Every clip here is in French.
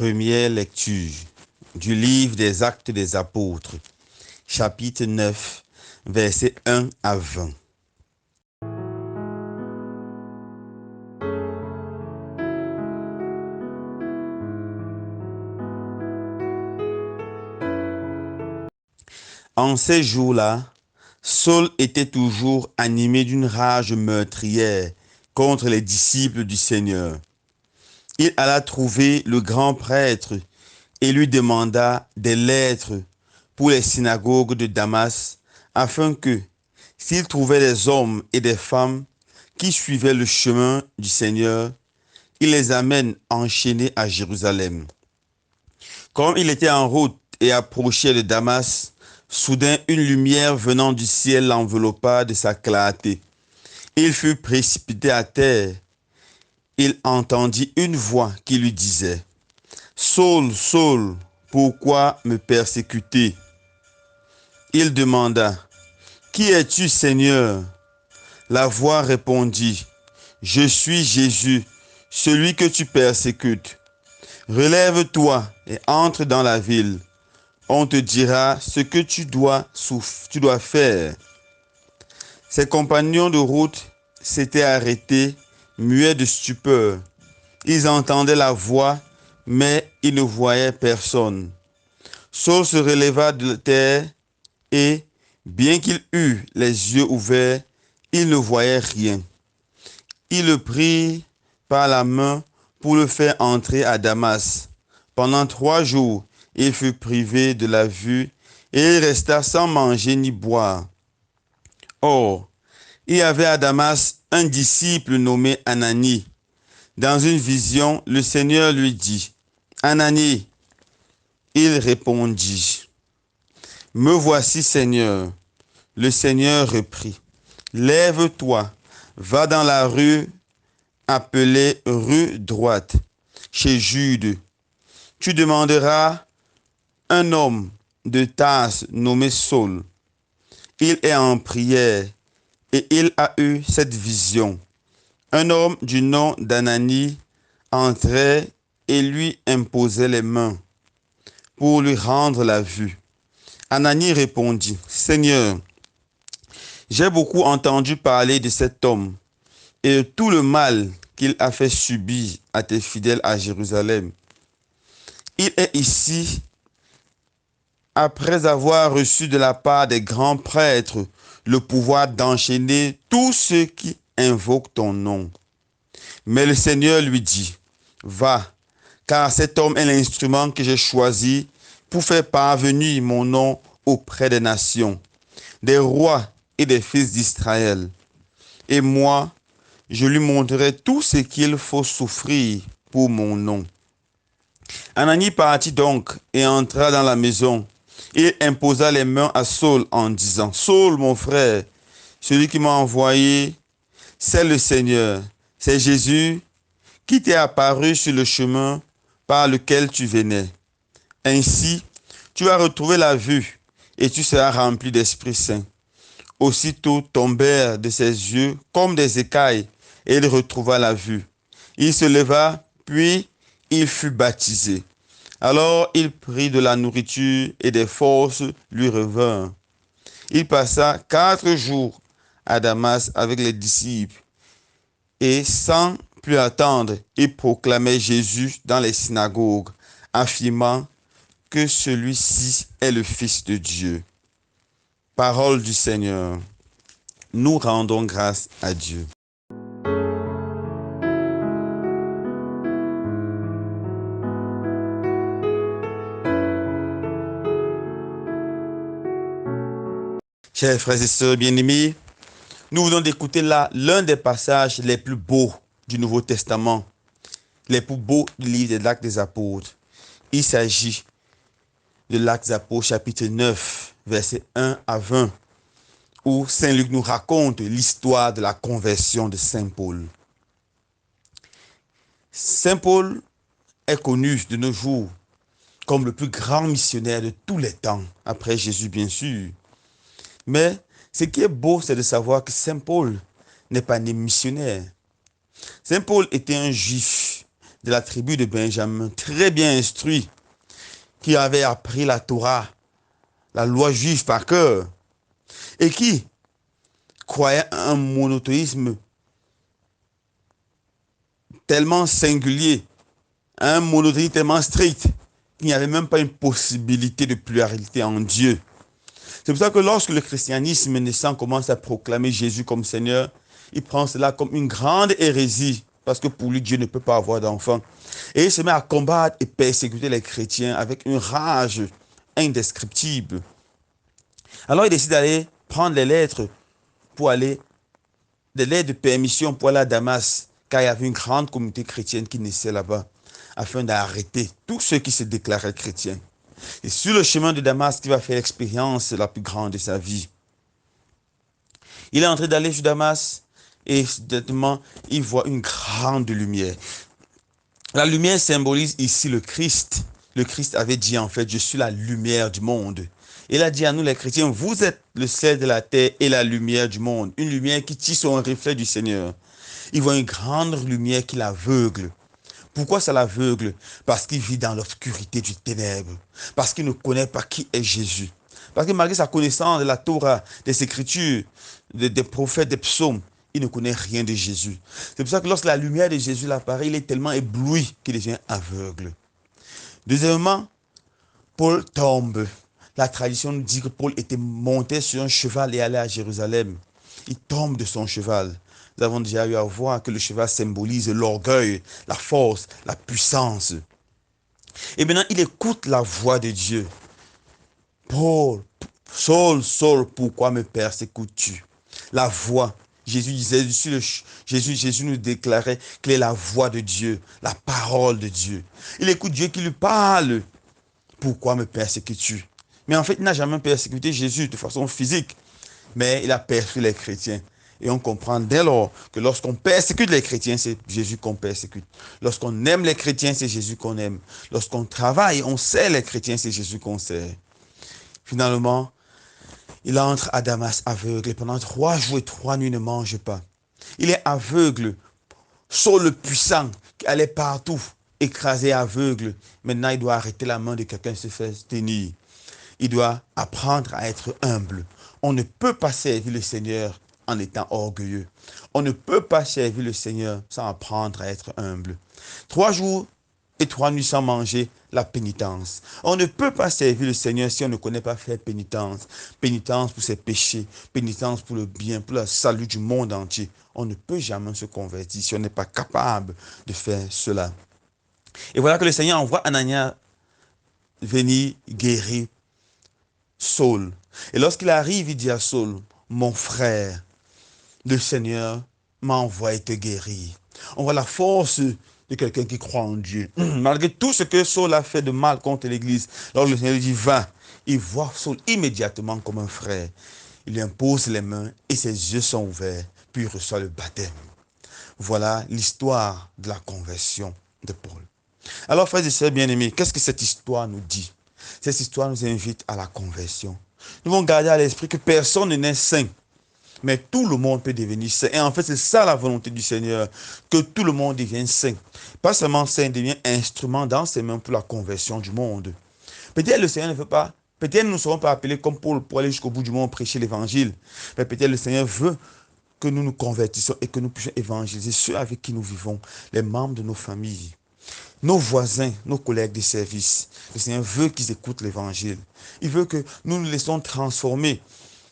Première lecture du livre des Actes des Apôtres, chapitre 9, versets 1 à 20. En ces jours-là, Saul était toujours animé d'une rage meurtrière contre les disciples du Seigneur. Il alla trouver le grand prêtre et lui demanda des lettres pour les synagogues de Damas, afin que, s'il trouvait des hommes et des femmes qui suivaient le chemin du Seigneur, il les amène enchaînés à Jérusalem. Comme il était en route et approchait de Damas, soudain une lumière venant du ciel l'enveloppa de sa clarté. Il fut précipité à terre. Il entendit une voix qui lui disait: « Saul, Saul, pourquoi me persécuter ?» Il demanda: « Qui es-tu, Seigneur ?» La voix répondit: « Je suis Jésus, celui que tu persécutes. Relève-toi et entre dans la ville. On te dira ce que tu dois faire. » Ses compagnons de route s'étaient arrêtés, muets de stupeur. Ils entendaient la voix, mais ils ne voyaient personne. Saul se releva de terre et, bien qu'il eût les yeux ouverts, il ne voyait rien. Il le prit par la main pour le faire entrer à Damas. Pendant 3 jours, il fut privé de la vue et il resta sans manger ni boire. Or, il y avait à Damas un disciple nommé Ananie. Dans une vision, le Seigneur lui dit: « Ananie !» Il répondit: « Me voici, Seigneur. » Le Seigneur reprit: « Lève-toi, va dans la rue appelée rue droite, chez Jude. Tu demanderas un homme de Tarse nommé Saul. Il est en prière et il a eu cette vision. Un homme du nom d'Ananie entrait et lui imposait les mains pour lui rendre la vue. Ananie répondit: « Seigneur, j'ai beaucoup entendu parler de cet homme et de tout le mal qu'il a fait subir à tes fidèles à Jérusalem. Il est ici après avoir reçu de la part des grands prêtres le pouvoir d'enchaîner tous ceux qui invoquent ton nom. » Mais le Seigneur lui dit: « Va, car cet homme est l'instrument que j'ai choisi pour faire parvenir mon nom auprès des nations, des rois et des fils d'Israël. Et moi, je lui montrerai tout ce qu'il faut souffrir pour mon nom. » Ananie partit donc et entra dans la maison. Il imposa les mains à Saul en disant: « Saul, mon frère, celui qui m'a envoyé, c'est le Seigneur. C'est Jésus qui t'est apparu sur le chemin par lequel tu venais. Ainsi, tu vas retrouver la vue et tu seras rempli d'Esprit Saint. » Aussitôt tombèrent de ses yeux comme des écailles et il retrouva la vue. Il se leva, puis il fut baptisé. Alors il prit de la nourriture et des forces lui revinrent. Il passa 4 jours à Damas avec les disciples et sans plus attendre, il proclamait Jésus dans les synagogues, affirmant que celui-ci est le Fils de Dieu. Parole du Seigneur. Nous rendons grâce à Dieu. Chers frères et sœurs bien-aimés, nous venons d'écouter là l'un des passages les plus beaux du Nouveau Testament, les plus beaux du livre des Actes des Apôtres. Il s'agit de l'Actes des Apôtres, chapitre 9, versets 1 à 20, où Saint Luc nous raconte l'histoire de la conversion de Saint Paul. Saint Paul est connu de nos jours comme le plus grand missionnaire de tous les temps, après Jésus bien sûr. Mais ce qui est beau, c'est de savoir que Saint Paul n'est pas né missionnaire. Saint Paul était un juif. de la tribu de Benjamin, très bien instruit, qui avait appris la Torah, la loi juive par cœur, et qui croyait à un monothéisme tellement singulier, à un monothéisme tellement strict, qu'il n'y avait même pas une possibilité de pluralité en Dieu. C'est pour ça que lorsque le christianisme naissant commence à proclamer Jésus comme Seigneur, il prend cela comme une grande hérésie, parce que pour lui, Dieu ne peut pas avoir d'enfant. Et il se met à combattre et persécuter les chrétiens avec une rage indescriptible. Alors il décide d'aller prendre les lettres pour aller, des lettres de permission pour aller à Damas, car il y avait une grande communauté chrétienne qui naissait là-bas, afin d'arrêter tous ceux qui se déclaraient chrétiens. Et sur le chemin de Damas, il va faire l'expérience la plus grande de sa vie. Il est en train d'aller sur Damas et soudainement, il voit une grande lumière. La lumière symbolise ici le Christ. Le Christ avait dit en fait, je suis la lumière du monde. Il a dit à nous les chrétiens, vous êtes le sel de la terre et la lumière du monde. Une lumière qui tisse son reflet du Seigneur. Il voit une grande lumière qui l'aveugle. Pourquoi ça l'aveugle? Parce qu'il vit dans l'obscurité du ténèbre. Parce qu'il ne connaît pas qui est Jésus. Parce que malgré sa connaissance de la Torah, des Écritures, des prophètes, des psaumes, il ne connaît rien de Jésus. C'est pour ça que lorsque la lumière de Jésus apparaît, il est tellement ébloui qu'il devient aveugle. Deuxièmement, Paul tombe. La tradition nous dit que Paul était monté sur un cheval et allait à Jérusalem. Il tombe de son cheval. Nous avons déjà eu à voir que le cheval symbolise l'orgueil, la force, la puissance. Et maintenant, il écoute la voix de Dieu. Paul, Saul, Saul, pourquoi me persécutes-tu? La voix. Jésus disait, Jésus nous déclarait qu'il est la voix de Dieu, la parole de Dieu. Il écoute Dieu qui lui parle. Pourquoi me persécutes-tu? Mais en fait, il n'a jamais persécuté Jésus de façon physique, mais il a persécuté les chrétiens. Et on comprend dès lors que lorsqu'on persécute les chrétiens, c'est Jésus qu'on persécute. Lorsqu'on aime les chrétiens, c'est Jésus qu'on aime. Lorsqu'on travaille, on sert les chrétiens, c'est Jésus qu'on sert. Finalement, il entre à Damas aveugle et pendant 3 jours et 3 nuits ne mange pas. Il est aveugle, Saul le puissant, qui allait partout, écrasé, aveugle. Maintenant, il doit arrêter la main de quelqu'un, se faire tenir. Il doit apprendre à être humble. On ne peut pas servir le Seigneur en étant orgueilleux. On ne peut pas servir le Seigneur sans apprendre à être humble. 3 jours et 3 nuits sans manger, la pénitence. On ne peut pas servir le Seigneur si on ne connaît pas faire pénitence. Pénitence pour ses péchés, pénitence pour le bien, pour le salut du monde entier. On ne peut jamais se convertir si on n'est pas capable de faire cela. Et voilà que le Seigneur envoie Anania venir guérir Saul. Et lorsqu'il arrive, il dit à Saul, mon frère, le Seigneur m'a envoyé te guérir. On voit la force de quelqu'un qui croit en Dieu. Malgré tout ce que Saul a fait de mal contre l'Église, lorsque le Seigneur lui dit, va, il voit Saul immédiatement comme un frère. Il lui impose les mains et ses yeux sont ouverts, puis il reçoit le baptême. Voilà l'histoire de la conversion de Paul. Alors, frères et sœurs bien-aimés, qu'est-ce que cette histoire nous dit? Cette histoire nous invite à la conversion. Nous devons garder à l'esprit que personne ne naît saint, mais tout le monde peut devenir saint. Et en fait, c'est ça la volonté du Seigneur, que tout le monde devienne saint. Pas seulement saint, devient instrument dans ses mains pour la conversion du monde. Peut-être le Seigneur ne veut pas, peut-être nous ne serons pas appelés comme Paul pour aller jusqu'au bout du monde prêcher l'évangile. Mais peut-être le Seigneur veut que nous nous convertissions et que nous puissions évangéliser ceux avec qui nous vivons, les membres de nos familles, nos voisins, nos collègues de service. Le Seigneur veut qu'ils écoutent l'évangile. Il veut que nous nous laissions transformer,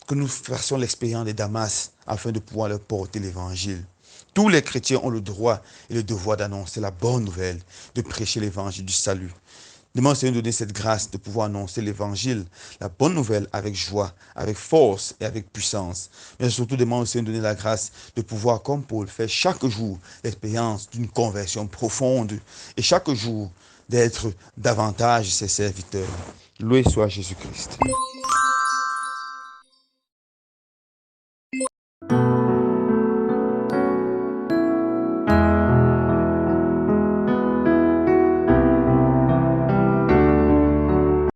que nous fassions l'expérience de Damas afin de pouvoir leur porter l'évangile. Tous les chrétiens ont le droit et le devoir d'annoncer la bonne nouvelle, de prêcher l'évangile du salut. Demande au Seigneur de donner cette grâce de pouvoir annoncer l'évangile, la bonne nouvelle avec joie, avec force et avec puissance. Mais surtout demande au Seigneur de donner la grâce de pouvoir, comme Paul, faire chaque jour l'expérience d'une conversion profonde et chaque jour d'être davantage ses serviteurs. Loué soit Jésus-Christ.